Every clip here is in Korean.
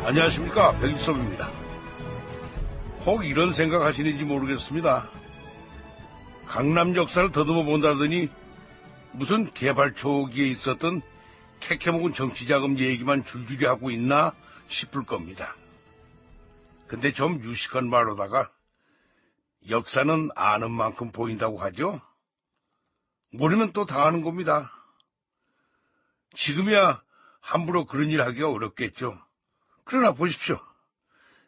안녕하십니까, 백일섭입니다. 혹 이런 생각하시는지 모르겠습니다. 강남 역사를 더듬어 본다더니 무슨 개발 초기에 있었던 캐캐묵은 정치자금 얘기만 줄줄이 하고 있나 싶을 겁니다. 근데 좀 유식한 말로다가 역사는 아는 만큼 보인다고 하죠. 모르면 또 당하는 겁니다. 지금이야 함부로 그런 일 하기가 어렵겠죠. 그러나 보십시오.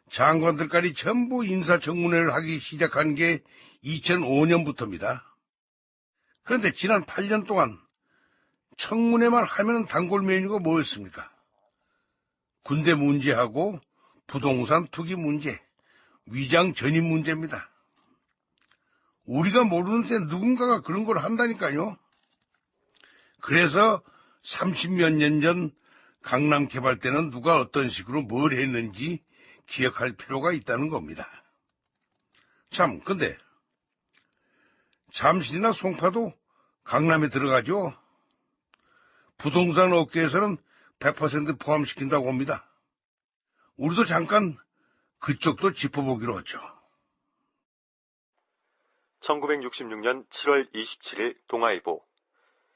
장관들까지 전부 인사청문회를 하기 시작한 게 2005년부터입니다. 그런데 지난 8년 동안 청문회만 하면 단골 메뉴가 뭐였습니까? 군대 문제하고 부동산 투기 문제, 위장 전입 문제입니다. 우리가 모르는 새 누군가가 그런 걸 한다니까요. 그래서 30몇 년 전 강남 개발 때는 누가 어떤 식으로 뭘 했는지 기억할 필요가 있다는 겁니다. 참, 근데 잠실이나 송파도 강남에 들어가죠. 부동산 업계에서는 100% 포함시킨다고 합니다. 우리도 잠깐 그쪽도 짚어보기로 하죠. 1966년 7월 27일 동아일보.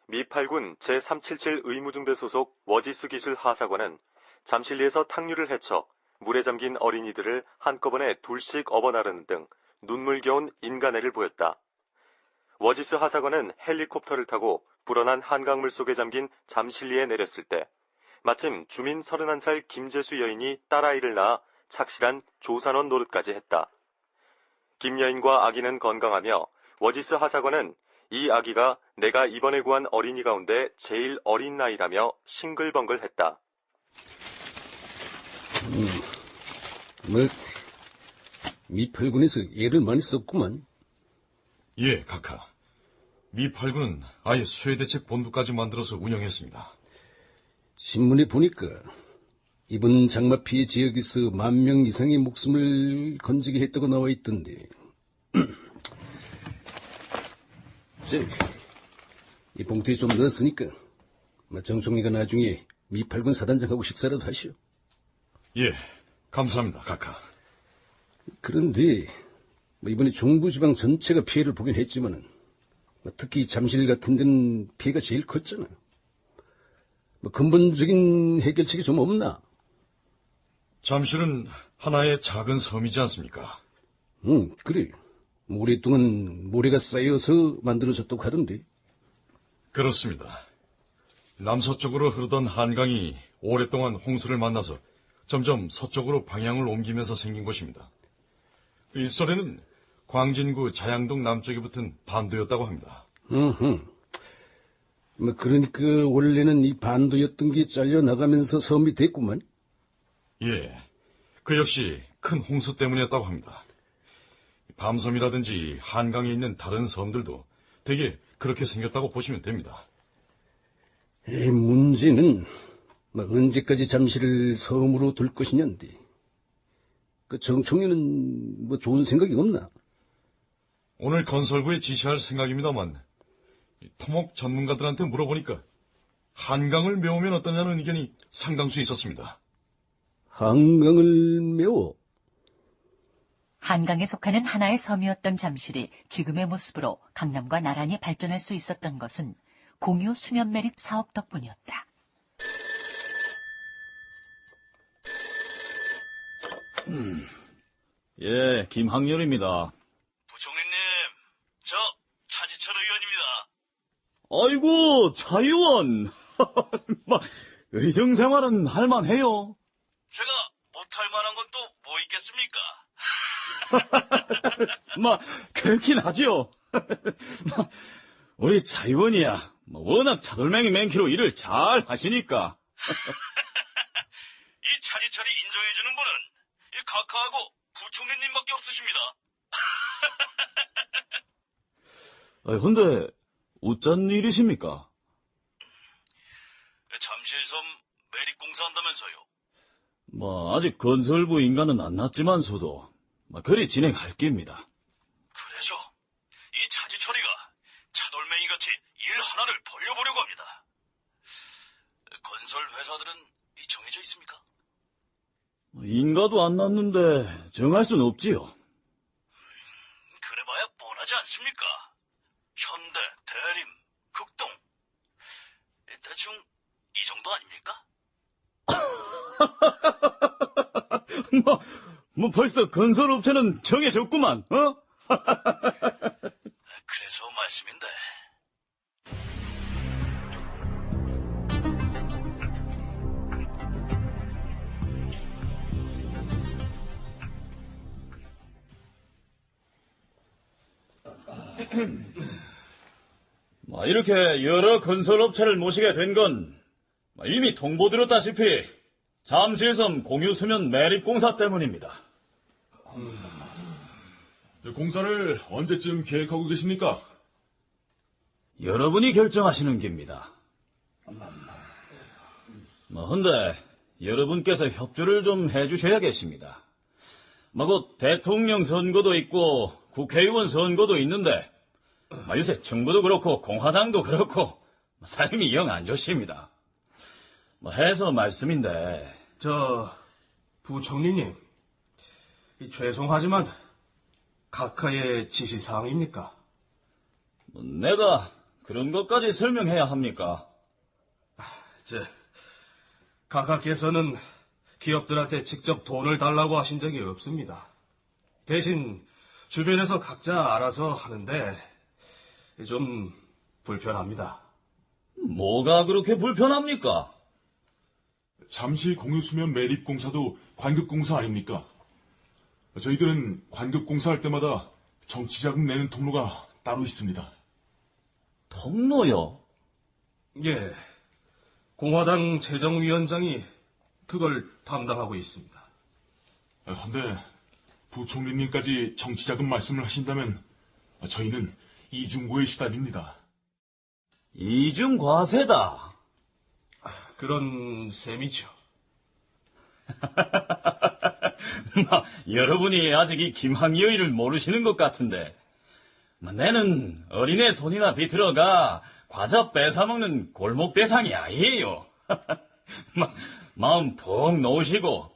미 8군 제377 의무중대 소속 워지스 기술 하사관은 잠실리에서 탕류를 헤쳐 물에 잠긴 어린이들을 한꺼번에 둘씩 업어 나르는 등 눈물겨운 인간애를 보였다. 워지스 하사관은 헬리콥터를 타고 불어난 한강물 속에 잠긴 잠실리에 내렸을 때 마침 주민 31살 김재수 여인이 딸아이를 낳아 착실한 조산원 노릇까지 했다. 김 여인과 아기는 건강하며 워지스 하사관은 이 아기가 내가 이번에 구한 어린이 가운데 제일 어린 나이라며 싱글벙글했다. 미 8군에서 애를 많이 썼구만. 예, 각하. 미 8군은 아예 수해대책 본부까지 만들어서 운영했습니다. 신문에 보니까 이번 장마 피해 지역에서 10,000명 이상의 목숨을 건지게 했다고 나와 있던데. 이 봉투에 좀 넣었으니까 정 총리가 나중에 미 8군 사단장하고 식사라도 하시오. 예, 감사합니다, 각하. 그런데 이번에 중부지방 전체가 피해를 보긴 했지만은 특히 잠실 같은 데는 피해가 제일 컸잖아. 근본적인 해결책이 좀 없나? 잠실은 하나의 작은 섬이지 않습니까? 그래. 오랫동안 모래가 쌓여서 만들어졌다고 하던데. 그렇습니다. 남서쪽으로 흐르던 한강이 오랫동안 홍수를 만나서 점점 서쪽으로 방향을 옮기면서 생긴 곳입니다. 일설에는 광진구 자양동 남쪽에 붙은 반도였다고 합니다. 그러니까 원래는 이 반도였던 게 잘려나가면서 섬이 됐구만. 예, 그 역시 큰 홍수 때문이었다고 합니다. 밤섬이라든지 한강에 있는 다른 섬들도 되게 그렇게 생겼다고 보시면 됩니다. 문제는 언제까지 잠실을 섬으로 둘 것이냐인데. 정 총리는 좋은 생각이 없나? 오늘 건설부에 지시할 생각입니다만 토목 전문가들한테 물어보니까 한강을 메우면 어떠냐는 의견이 상당수 있었습니다. 한강을 메워? 한강에 속하는 하나의 섬이었던 잠실이 지금의 모습으로 강남과 나란히 발전할 수 있었던 것은 공유 수면 매립 사업 덕분이었다. 예, 김학렬입니다. 부총리님, 저 차지철 의원입니다. 아이고, 차 의원. 의정생활은 할만해요. 제가 못할 만한 건 또 뭐 있겠습니까? 그렇긴 하죠. 우리 차 의원이야, 워낙 차돌맹이 맨키로 일을 잘 하시니까. 이 차지철이 인정해주는 분은 이 각하하고 부총리님밖에 없으십니다. 근데 어쩐 일이십니까? 잠실섬 매립공사 한다면서요. 아직 건설부 인간은 안 났지만서도 그리 진행할 깁니다. 그래서 이 차지철이가 차돌맹이같이 일 하나를 벌려보려고 합니다. 건설 회사들은 정해져 있습니까? 인가도 안 났는데 정할 순 없지요. 그래봐야 뻔하지 않습니까? 현대, 대림, 극동. 대충 이 정도 아닙니까? 뭐 벌써 건설업체는 정해졌구만, 어? 그래서 말씀인데. 이렇게 여러 건설업체를 모시게 된 건 이미 통보드렸다시피 잠실섬 공유수면 매립공사 때문입니다. 공사를 언제쯤 계획하고 계십니까? 여러분이 결정하시는 겁니다. 헌데 여러분께서 협조를 좀 해주셔야겠습니다. 곧 대통령 선거도 있고 국회의원 선거도 있는데 요새 정부도 그렇고 공화당도 그렇고 삶이 영 안 좋습니다. 해서 말씀인데 부총리님, 죄송하지만 각하의 지시사항입니까? 내가 그런 것까지 설명해야 합니까? 각하께서는 기업들한테 직접 돈을 달라고 하신 적이 없습니다. 대신 주변에서 각자 알아서 하는데 좀 불편합니다. 뭐가 그렇게 불편합니까? 잠실 공유수면 매립공사도 관급공사 아닙니까? 저희들은 관급공사 할 때마다 정치자금 내는 통로가 따로 있습니다. 통로요? 예, 공화당 재정위원장이 그걸 담당하고 있습니다. 근데 부총리님까지 정치자금 말씀을 하신다면 저희는 이중고에 시달립니다. 이중과세다. 그런 셈이죠. 여러분이 아직 이 김항여의를 모르시는 것 같은데 내는 어린애 손이나 비틀어가 과자 뺏어먹는 골목 대상이 아니에요. 마음 푹 놓으시고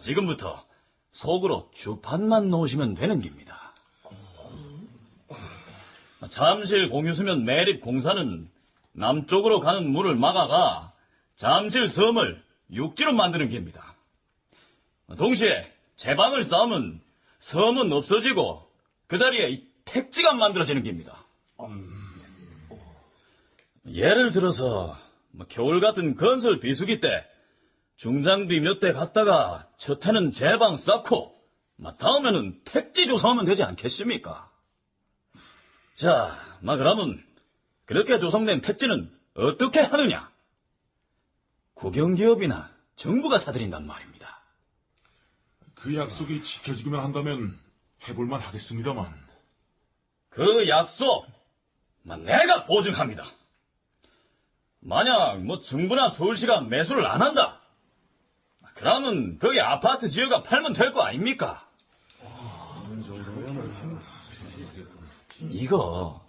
지금부터 속으로 주판만 놓으시면 되는 겁니다. 잠실 공유수면 매립공사는 남쪽으로 가는 물을 막아가 잠실 섬을 육지로 만드는 겁니다. 동시에 제방을 쌓으면 섬은 없어지고 그 자리에 이 택지가 만들어지는 겁니다. 예를 들어서 겨울 같은 건설 비수기 때 중장비 몇 대 갖다가 첫 해는 제방 쌓고 다음에는 택지 조성하면 되지 않겠습니까? 자, 그러면 그렇게 조성된 택지는 어떻게 하느냐? 국영기업이나 정부가 사들인단 말입니다. 그 약속이 지켜지기만 한다면 해볼만 하겠습니다만. 그 약속, 내가 보증합니다. 만약 정부나 서울시가 매수를 안 한다. 그러면 거기 아파트 지어가 팔면 될 거 아닙니까? 이거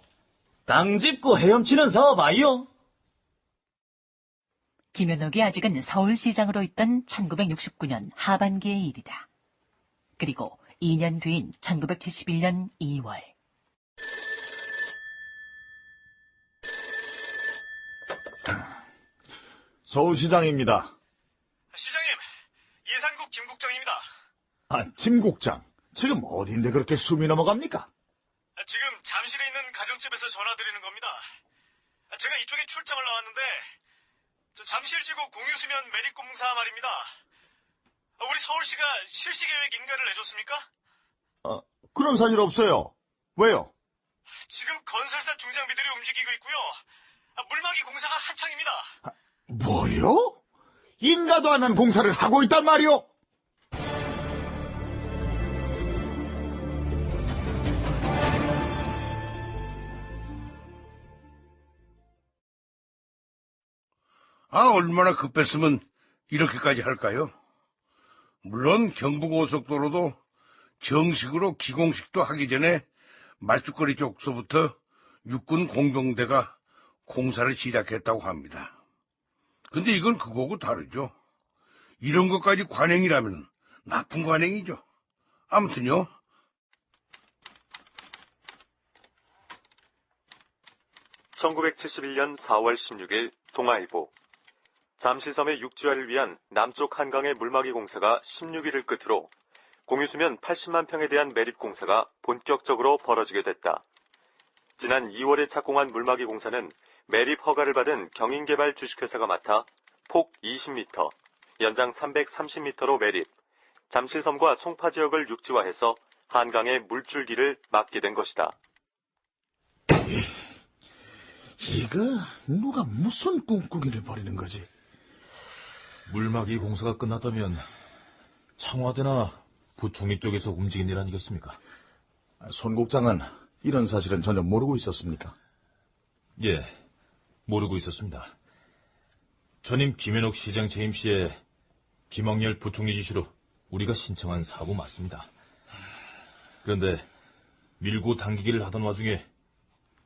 땅 짚고 헤엄치는 사업 아니요? 김현옥이 아직은 서울시장으로 있던 1969년 하반기의 일이다. 그리고 2년 뒤인 1971년 2월. 서울시장입니다. 시장님, 예산국 김 국장입니다. 김 국장. 지금 어딘데 그렇게 숨이 넘어갑니까? 지금 잠실에 있는 가정집에서 전화드리는 겁니다. 제가 이쪽에 출장을 나왔는데 잠실지구 공유수면 매립공사 말입니다. 우리 서울시가 실시계획 인가를 내줬습니까? 그런 사실 없어요. 왜요? 지금 건설사 중장비들이 움직이고 있고요. 물막이 공사가 한창입니다. 뭐요? 인가도 안 한 공사를 하고 있단 말이오? 얼마나 급했으면 이렇게까지 할까요? 물론 경부고속도로도 정식으로 기공식도 하기 전에 말죽거리 쪽서부터 육군 공병대가 공사를 시작했다고 합니다. 근데 이건 그거하고 다르죠. 이런 것까지 관행이라면 나쁜 관행이죠. 아무튼요. (1971년 4월 16일) 동아일보. 잠실섬의 육지화를 위한 남쪽 한강의 물막이 공사가 16일을 끝으로 공유수면 80만 평에 대한 매립 공사가 본격적으로 벌어지게 됐다. 지난 2월에 착공한 물막이 공사는 매립 허가를 받은 경인개발 주식회사가 맡아 폭 20m, 연장 330m로 매립, 잠실섬과 송파 지역을 육지화해서 한강의 물줄기를 막게 된 것이다. 이거 누가 무슨 꿍꿍이를 벌이는 거지? 물막이 공사가 끝났다면 청와대나 부총리 쪽에서 움직인 일 아니겠습니까? 손 국장은 이런 사실은 전혀 모르고 있었습니까? 예, 모르고 있었습니다. 전임 김현옥 시장 재임 시에 김학렬 부총리 지시로 우리가 신청한 사고 맞습니다. 그런데 밀고 당기기를 하던 와중에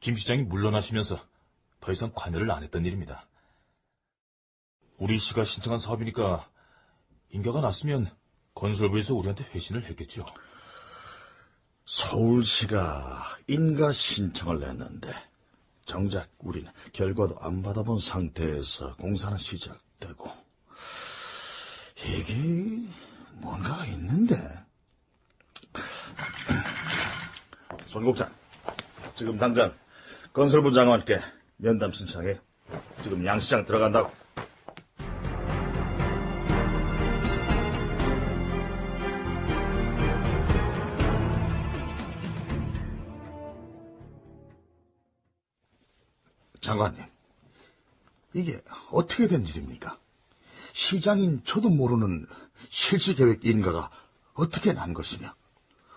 김 시장이 물러나시면서 더 이상 관여를 안 했던 일입니다. 우리 시가 신청한 사업이니까 인가가 났으면 건설부에서 우리한테 회신을 했겠죠. 서울시가 인가 신청을 냈는데 정작 우리는 결과도 안 받아본 상태에서 공사는 시작되고 이게 뭔가가 있는데. 손 국장, 지금 당장 건설부 장관께 면담 신청해. 지금 양 시장 들어간다고. 장관님, 이게 어떻게 된 일입니까? 시장인 저도 모르는 실시계획 인가가 어떻게 난 것이며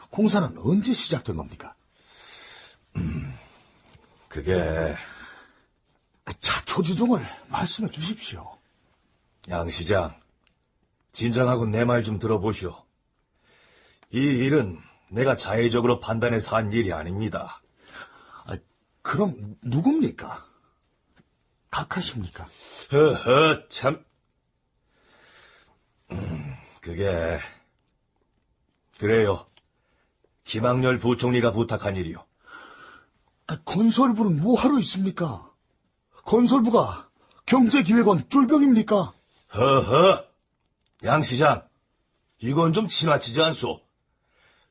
공사는 언제 시작된 겁니까? 그게 자초지종을 말씀해 주십시오. 양 시장, 진정하고 내 말 좀 들어보시오. 이 일은 내가 자의적으로 판단해서 한 일이 아닙니다. 그럼 누굽니까? 각하십니까? 허허, 참. 그게 그래요. 김학렬 부총리가 부탁한 일이요. 건설부는 뭐하러 있습니까? 건설부가 경제기획원 쫄병입니까? 허허, 양 시장, 이건 좀 지나치지 않소.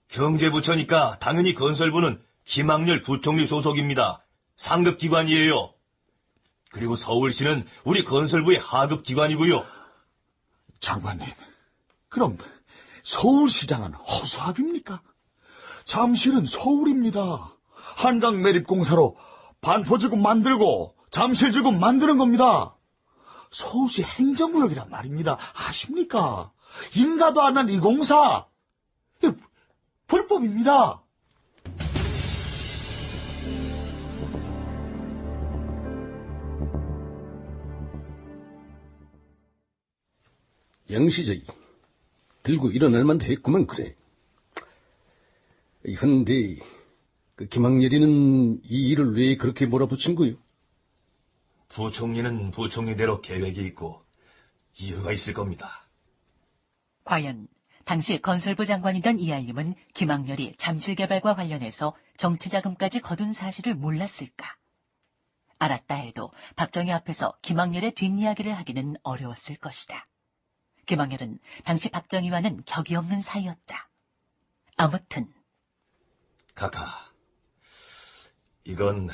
경제부처니까 당연히 건설부는 김학렬 부총리 소속입니다. 상급기관이에요. 그리고 서울시는 우리 건설부의 하급기관이고요. 장관님, 그럼 서울시장은 허수아비입니까? 잠실은 서울입니다. 한강 매립공사로 반포지구 만들고 잠실지구 만드는 겁니다. 서울시 행정구역이란 말입니다. 아십니까? 인가도 안 한 이 공사 불법입니다. 양시장이 들고 일어날 만도 했구만. 그래. 헌데 그 김학렬이는 이 일을 왜 그렇게 몰아붙인 거요? 부총리는 부총리대로 계획이 있고 이유가 있을 겁니다. 과연 당시 건설부 장관이던 이알림은 김학렬이 잠실개발과 관련해서 정치자금까지 거둔 사실을 몰랐을까? 알았다 해도 박정희 앞에서 김학렬의 뒷이야기를 하기는 어려웠을 것이다. 김학렬은 당시 박정희와는 격이 없는 사이였다. 아무튼 카카, 이건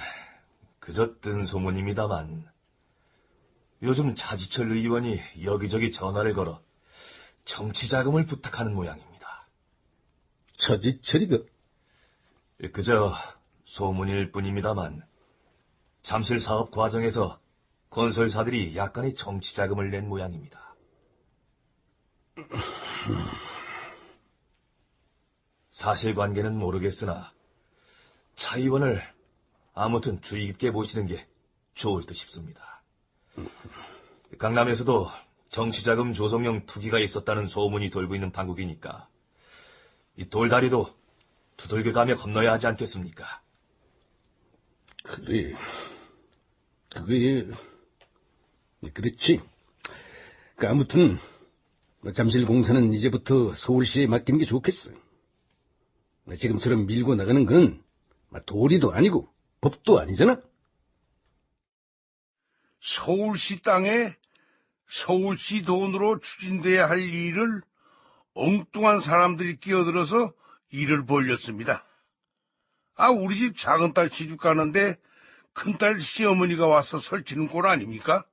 그저 뜬 소문입니다만 요즘 차지철 의원이 여기저기 전화를 걸어 정치자금을 부탁하는 모양입니다. 차지철이가? 그저 소문일 뿐입니다만 잠실 사업 과정에서 건설사들이 약간의 정치자금을 낸 모양입니다. 사실관계는 모르겠으나 차 의원을 아무튼 주의 깊게 보시는 게 좋을 듯 싶습니다. 강남에서도 정치자금 조성용 투기가 있었다는 소문이 돌고 있는 판국이니까 이 돌다리도 두들겨가며 건너야 하지 않겠습니까? 그래, 그게 그렇지. 아무튼 잠실 공사는 이제부터 서울시에 맡기는 게 좋겠어. 지금처럼 밀고 나가는 건 도리도 아니고 법도 아니잖아. 서울시 땅에 서울시 돈으로 추진돼야 할 일을 엉뚱한 사람들이 끼어들어서 일을 벌렸습니다. 우리 집 작은 딸 시집 가는데 큰딸 시어머니가 와서 설치는 꼴 아닙니까?